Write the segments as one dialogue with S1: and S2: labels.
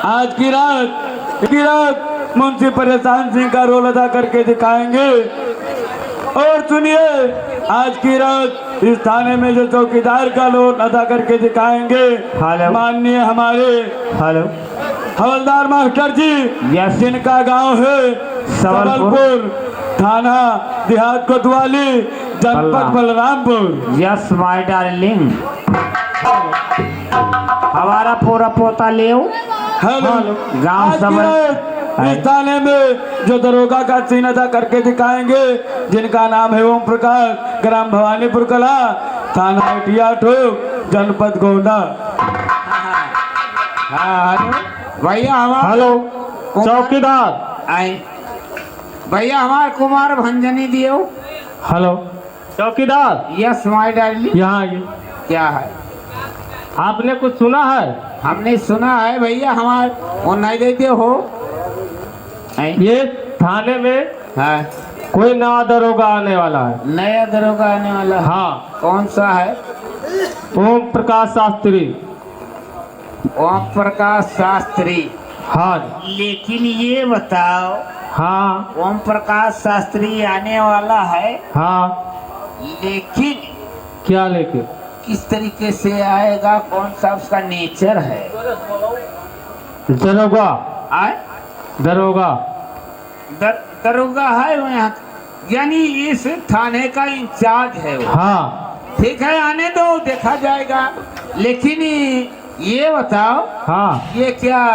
S1: आज की रात मुंशी परेशान सिंह का रोल अदा करके दिखाएंगे। और सुनिए, आज की रात इस थाने में जो चौकीदार का रोल अदा करके दिखाएंगे माननीय हमारे हवलदार मास्टर जी, जिनका गांव है सबलपुर, थाना देहात कोतवाली, जनपद बलरामपुर।
S2: यस माय डार्लिंग, हमारा पूरा पोता ले गाँव
S1: इस थाने में जो दरोगा का सीन अदा करके दिखाएंगे, जिनका नाम है ओम प्रकाश, ग्राम भवानीपुर कला, थाना इटिया ठोक, जनपद गोंडा।
S2: भैया हमारा
S3: हेलो चौकीदार
S2: आए, भैया हमारे कुमार भंजनी दियो।
S3: हेलो चौकीदार,
S2: यस माय डार्लिंग।
S3: यहाँ आइए।
S2: क्या है?
S3: आपने कुछ सुना है?
S2: हमने सुना है भैया, हमारे वो नहीं देते हो।
S3: ये थाने में
S2: हाँ,
S3: कोई नया दरोगा आने वाला है।
S2: नया दरोगा आने वाला है?
S3: हाँ।
S2: कौन सा है?
S3: ओम प्रकाश शास्त्री।
S2: ओम प्रकाश शास्त्री।
S3: हाँ।
S2: लेकिन ये बताओ,
S3: हाँ।
S2: ओम प्रकाश शास्त्री आने वाला है,
S3: हाँ।
S2: लेकिन
S3: क्या लेके?
S2: किस तरीके से आएगा? कौन सा उसका नेचर है?
S3: दरोगा।
S2: आए?
S3: दरोगा।
S2: दरोगा है वो यहाँ, यानी इस थाने का इंचार्ज है वो।
S3: हाँ।
S2: ठीक है, आने दो, देखा जाएगा। लेकिन ये बताओ,
S3: हाँ,
S2: ये क्या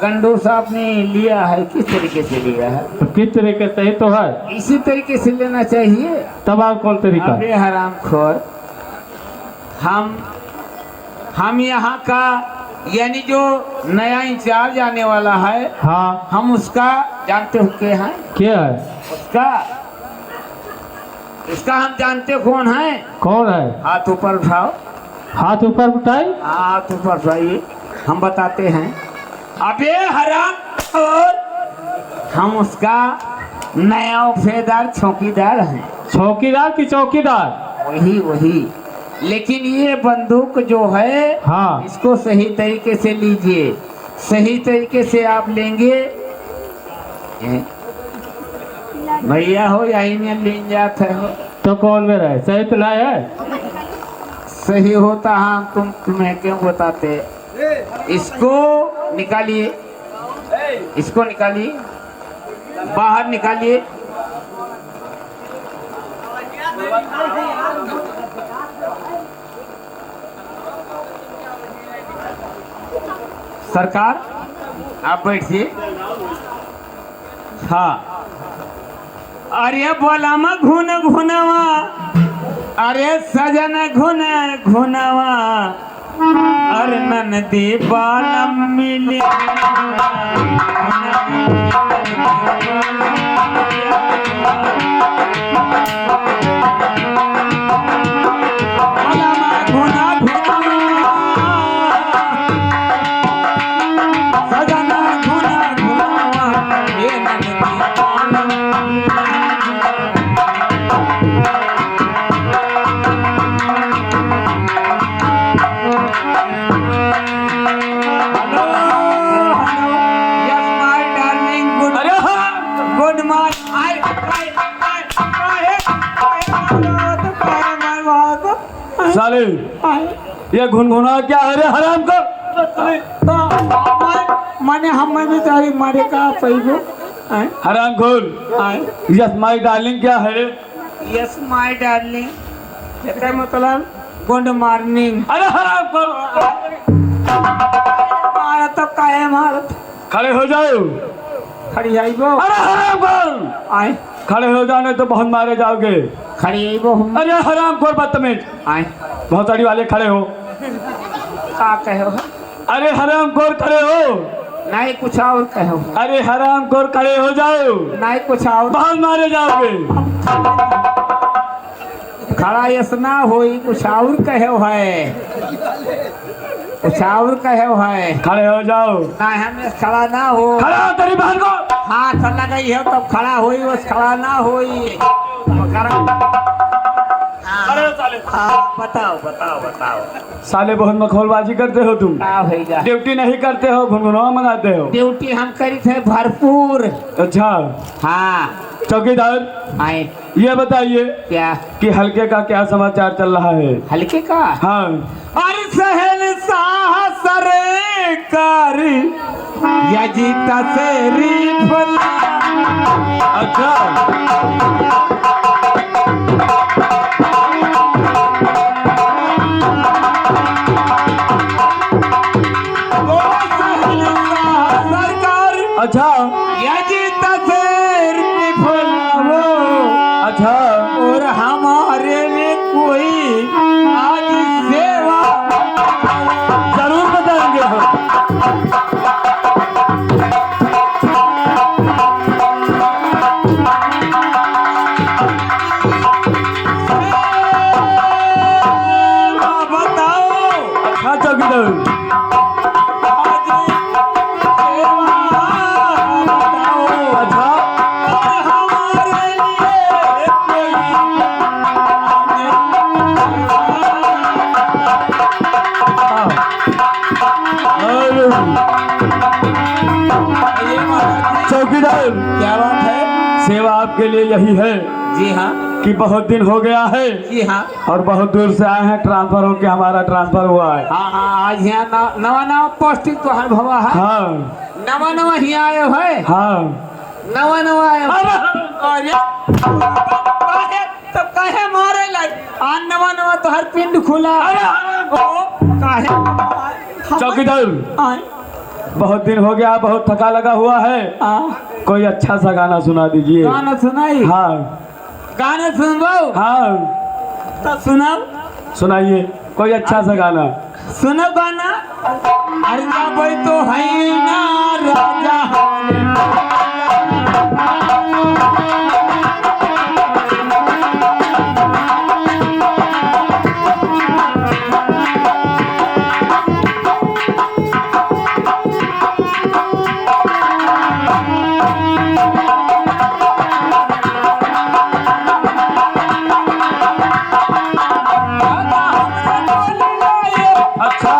S2: गंडू साहब ने लिया है? किस तरीके से लिया है?
S3: तो किस तरीके से ही तो है,
S2: इसी तरीके से लेना चाहिए।
S3: तब आप कौन तरीका?
S2: अबे हरामखोर, हम यहाँ का यानी जो नया इंचार्ज आने वाला है,
S3: हाँ,
S2: हम उसका जानते हो के हैं?
S3: क्या है
S2: उसका हम जानते कौन है?
S3: कौन है?
S2: हाथ ऊपर उठाओ।
S3: हाथ ऊपर उठाई।
S2: हाथ ऊपर उठाइए, हम बताते हैं। अबे हरामखोर, हम उसका नया औफेदार चौकीदार हैं।
S3: चौकीदार की चौकीदार?
S2: वही। लेकिन ये बंदूक जो है,
S3: हाँ,
S2: इसको सही तरीके से लीजिए। सही तरीके से आप लेंगे, भैया हो या में ले जाते हो
S3: तो कौन में रहे? सही तो नहीं है?
S2: सही होता। हाँ, तुम्हें क्यों बताते? इसको निकालिए, इसको निकालिए, बाहर निकालिए। सरकार आप बैठिए। हाँ, अरे बोला मैं घुनवा, अरे सजन घुनवा, अरे ननदी बाला मिली।
S1: साले ये घुनघुना क्या है रे हराम को?
S2: माने हम बेचारी मारे का पैगो
S1: हराम खोल। यस माय डार्लिंग क्या है रे?
S2: यस माय डार्लिंग क्या मतलब? Good morning.
S1: अरे हराम खोल,
S2: मारा तो काहे मारत?
S1: खड़े हो जाओ।
S2: खड़ी आइबो।
S1: अरे हराम खोल,
S2: आए
S1: खड़े हो जाने तो बहुत मारे जाओगे।
S2: खड़ी आइबो हम।
S1: अरे हराम खोल बदतमीज,
S2: आए
S1: बहुत सारी वाले खड़े हो।
S2: का कहो?
S1: अरे हराम खोल खड़े हो।
S2: नहीं कुछ और कहो।
S1: अरे हराम खोल खड़े हो जाओ,
S2: नहीं कुछ और।
S1: बहुत मारे जाओगे।
S2: खड़ा यसना होई, कुछ और कहो है, कुछ और कहो है।
S1: खड़े हो जाओ।
S2: ना हमें खड़ा ना हो।
S1: खड़ा हो तेरी बहन को।
S2: हाथ लगा हो तब खड़ा होई, बस खड़ा ना होई।
S1: अरे साले
S2: बताओ बताओ बताओ
S1: साले बहुत मखौलबाजी करते हो तुम,
S2: क्या होगा?
S1: ड्यूटी नहीं करते हो, घुनघुनवा मंगाते हो।
S2: ड्यूटी हम करी थे भरपूर।
S1: अच्छा
S2: हाँ
S1: चौकीदार
S2: आए
S1: ये बताइए
S2: क्या?
S1: कि हल्के का क्या समाचार चल रहा है?
S2: हल्के का?
S1: हाँ
S2: अरे सहल साहसरे कारी यजीता सेरी फला।
S1: अच्छा
S2: सरकार
S1: अच्छा
S2: यजीता सेरी फला
S1: अच्छा
S2: और हमारे में कोई आज सेवा
S1: जरूर बताएंगे हम।
S2: बताओ
S1: अच्छा चौकीदार अच्छा चौकीदार
S2: क्या बात है?
S1: सेवा आपके लिए यही है
S2: जी हाँ
S1: कि बहुत दिन हो गया है
S2: जी हाँ
S1: और बहुत दूर से आए हैं, ट्रांसफर होके हमारा ट्रांसफर हुआ है।
S2: हाँ हाँ आज यहाँ नवा नवा पोस्टिंग तो हर भवा है।
S1: हाँ
S2: नवा नवा ही आए है।
S1: हाँ
S2: नवा नवा आए अरे तो कहे मारे लग आज नवा नवा तो हर पिंड खुला। काहे
S1: चौकीदार
S2: आए
S1: बहुत दिन हो गया, बहुत थका लगा हुआ है, कोई अच्छा सा गाना सुना दीजिए।
S2: गाना सुनाई?
S1: हाँ
S2: गाना सुनवाओ?
S1: हाँ
S2: तो सुनाओ
S1: सुनाइए कोई अच्छा सा गाना।
S2: सुनो गाना। अरे भाई तो है ना राजा
S1: अच्छा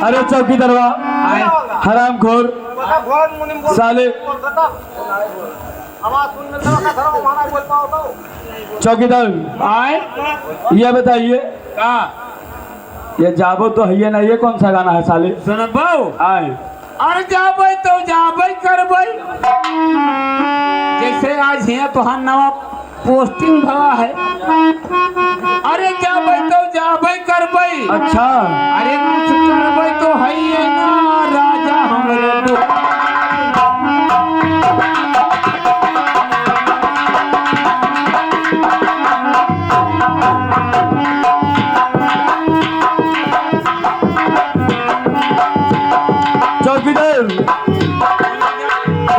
S1: अरे चौकीदारवा हरामखोर साले चौकीदार
S2: आए
S1: ये बताइए
S2: का
S1: ये जाबो तो है ना, ये कौन सा गाना है साले?
S2: सुनो बाऊ।
S1: आए
S2: अरे जाबै तो जाबै करबै जैसे आज यहाँ तो हम नवा पोस्टिंग भवा है। अरे जाबै तो जाबै करबै।
S1: अच्छा
S2: अरे कुछ करबै तो है ये ना राजा हमरे तो।
S1: चौकीदार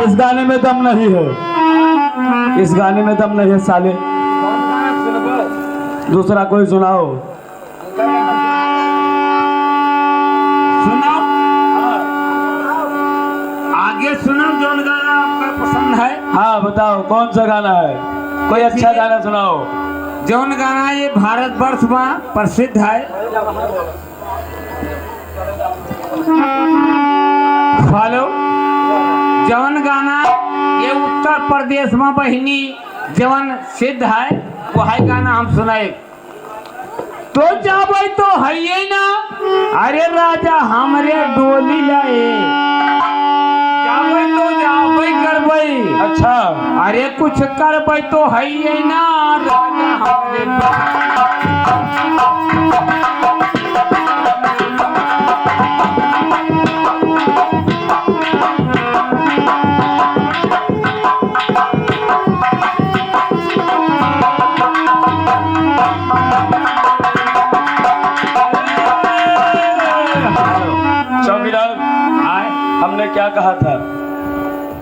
S1: इस गाने में दम नहीं है, इस गाने में दम नहीं है साले, दूसरा कोई सुनाओ।
S2: सुनाओ आगे सुनाओ जो गाना आपका पसंद है।
S1: हाँ बताओ कौन सा गाना है, कोई अच्छा गाना सुनाओ।
S2: जौन गाना ये भारतवर्ष में प्रसिद्ध है। फॉलो जौन गाना ये उत्तर प्रदेश में बहिनी जवन सिद्ध है वही गाना हम सुनाए। तो जाबै तो है ये ना अरे राजा हमरे डोली लाए। जाबै तो जाबै करबै।
S1: अच्छा
S2: अरे कुछ करबै तो है ये ना राजा हमरे
S1: चौकीदार
S2: आए।
S1: हमने क्या कहा था,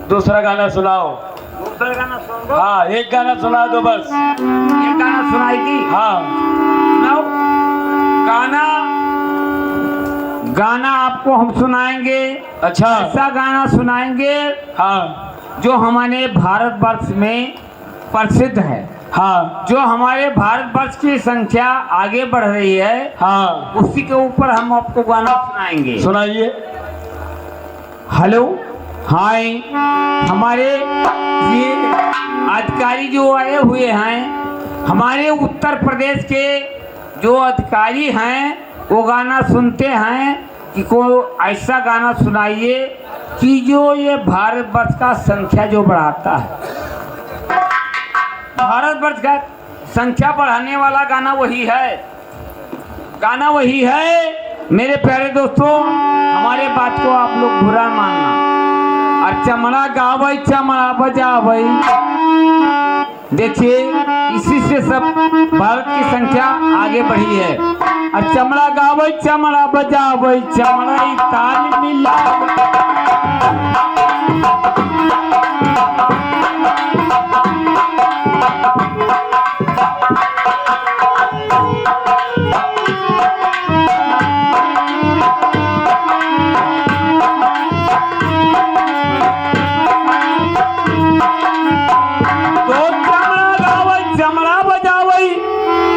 S1: दूसरा गाना सुनाओ।
S2: दूसरा गाना सुन दो।
S1: हाँ एक गाना सुना दो बस।
S2: ये गाना सुनाई थी।
S1: हाँ
S2: सुनाओ। गाना गाना आपको हम सुनाएंगे।
S1: अच्छा।
S2: ऐसा गाना सुनाएंगे
S1: हाँ
S2: जो हमारे भारतवर्ष में प्रसिद्ध है,
S1: हाँ
S2: जो हमारे भारतवर्ष की संख्या आगे बढ़ रही है,
S1: हाँ,
S2: उसी के ऊपर हम आपको गाना सुनाएंगे।
S1: सुनाइए।
S2: हेलो, हाय, हमारे ये अधिकारी जो आए हुए हैं, हमारे उत्तर प्रदेश के जो अधिकारी हैं, वो गाना सुनते हैं कि कोई ऐसा गाना सुनाइए कि जो ये भारतवर्ष का संख्या जो बढ़ाता है। भारतवर्ष का संख्या बढ़ाने वाला गाना वही है, गाना वही है। मेरे प्यारे दोस्तों, हमारे बात को आप लोग बुरा मानना। और चमड़ा गावई चमड़ा बजावई, देखिए इसी से सब भारत की संख्या आगे बढ़ी है। और चमड़ा गावई चमड़ा बजावई, चमड़ा ही ताल मिला।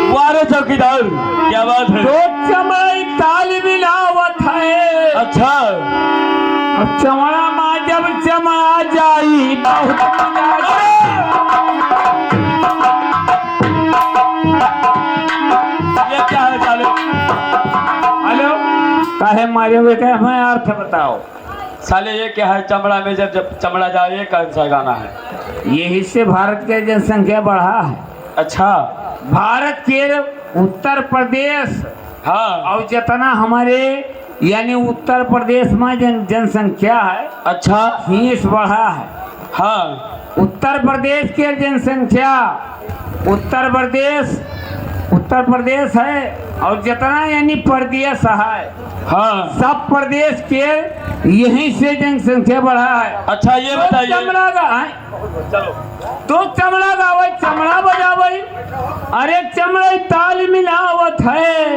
S1: वारे चौकीदार, क्या बात है।
S2: तो चमड़ा ताल मिलावत है।
S1: अच्छा।
S2: और चमड़ा माँ जब चमड़ा जाई बहुत मजा।
S1: ये क्या है साले?
S2: हेलो, काहे मारे हुए कहे हमें अर्थ बताओ।
S1: साले ये क्या है? चमड़ा में जब जब चमड़ा जाए, ये कौन सा गाना है?
S2: यही से भारत के जनसंख्या बढ़ा है।
S1: अच्छा।
S2: भारत के उत्तर प्रदेश
S1: हाँ
S2: और जितना हमारे यानी उत्तर प्रदेश में जनसंख्या है,
S1: अच्छा।
S2: हिंस बढ़ा है।
S1: हाँ
S2: उत्तर प्रदेश के जनसंख्या, उत्तर प्रदेश है और जितना यानी प्रदेश है,
S1: हाँ।
S2: सब प्रदेश के यहीं से जनसंख्या बढ़ा है।
S1: अच्छा ये बताइए।
S2: चमड़ा गा
S1: चलो।
S2: तो चमड़ा गावे चमड़ा बजावे, अरे चमड़ा ताल मिलावत है।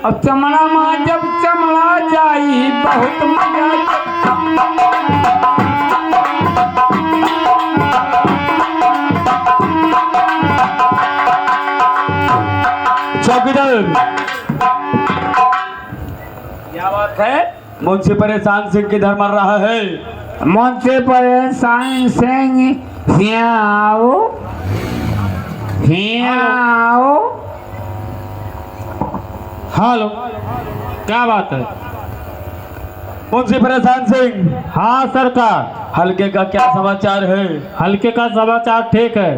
S2: अब चमड़ा माँ जब चमड़ा जाई बहुत मजा।
S1: चौकीदार,
S2: क्या बात है?
S1: मुंशी परेशान सिंह किधर मर रहा है?
S2: मन से परेशान सिंह हियाओ हियाओ।
S3: हेलो, क्या बात है?
S1: मुंशी परेशान सिंह।
S3: हाँ सरकार।
S1: हल्के का क्या समाचार है?
S3: हल्के का समाचार ठीक है।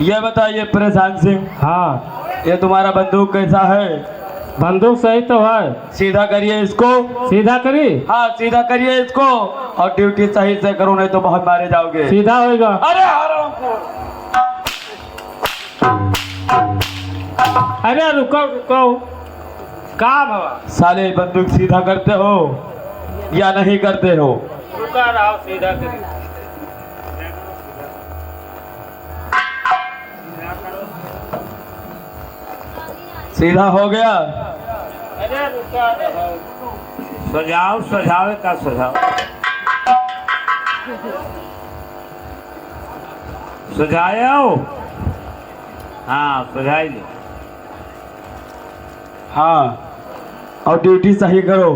S1: ये बताइए परेशान सिंह,
S3: हाँ,
S1: ये तुम्हारा बंदूक कैसा है?
S3: बंदूक सही तो है।
S1: सीधा करिए इसको।
S3: सीधा करी?
S1: हाँ सीधा करिए इसको, और ड्यूटी सही से करो, नहीं तो बहुत मारे जाओगे।
S3: सीधा होगा।
S1: अरे हरामखोर।
S3: अरे रुको रुको, का बाबा?
S1: साले बंदूक सीधा करते हो या नहीं करते हो?
S3: रुका रहो, सीधा करी।
S1: सीधा हो गया।
S3: अरे रुका रहो।
S2: सुझाव सुझाव का सुझाव सुझाओ। हाँ सुझाई दो।
S1: हाँ, और ड्यूटी सही करो।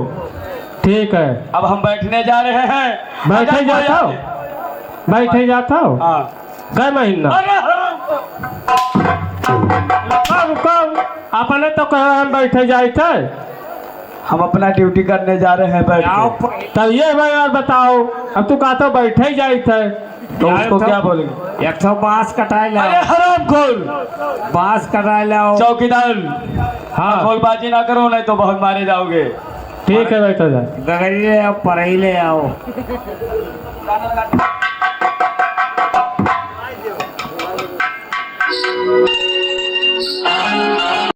S3: ठीक है।
S1: अब हम बैठने जा रहे हैं।
S3: बैठे जाता हो, बैठे जाता हो।
S1: हाँ।
S3: गए महीना।
S1: अरे हरामखोर।
S3: रुको रुको, अपने तो कह हम बैठे जाए थे।
S1: हम अपना ड्यूटी करने जा रहे हैं बैठ
S2: आओ
S1: के।
S3: तब ये भाई और बताओ, अब तू कहते बैठे ही जाए थे,
S1: तो उसको क्या बोलेंगे?
S2: एक तो बांस कटाए
S1: अरे
S2: लाओ,
S1: हरामखोर।
S2: बांस कटाए लाओ।
S1: चौकीदार,
S3: हाँ
S1: खोलबाजी ना करो, नहीं तो बहुत मारे जाओगे।
S3: ठीक है, बैठा जाए।
S2: गगरी ले आओ, परई ले आओ।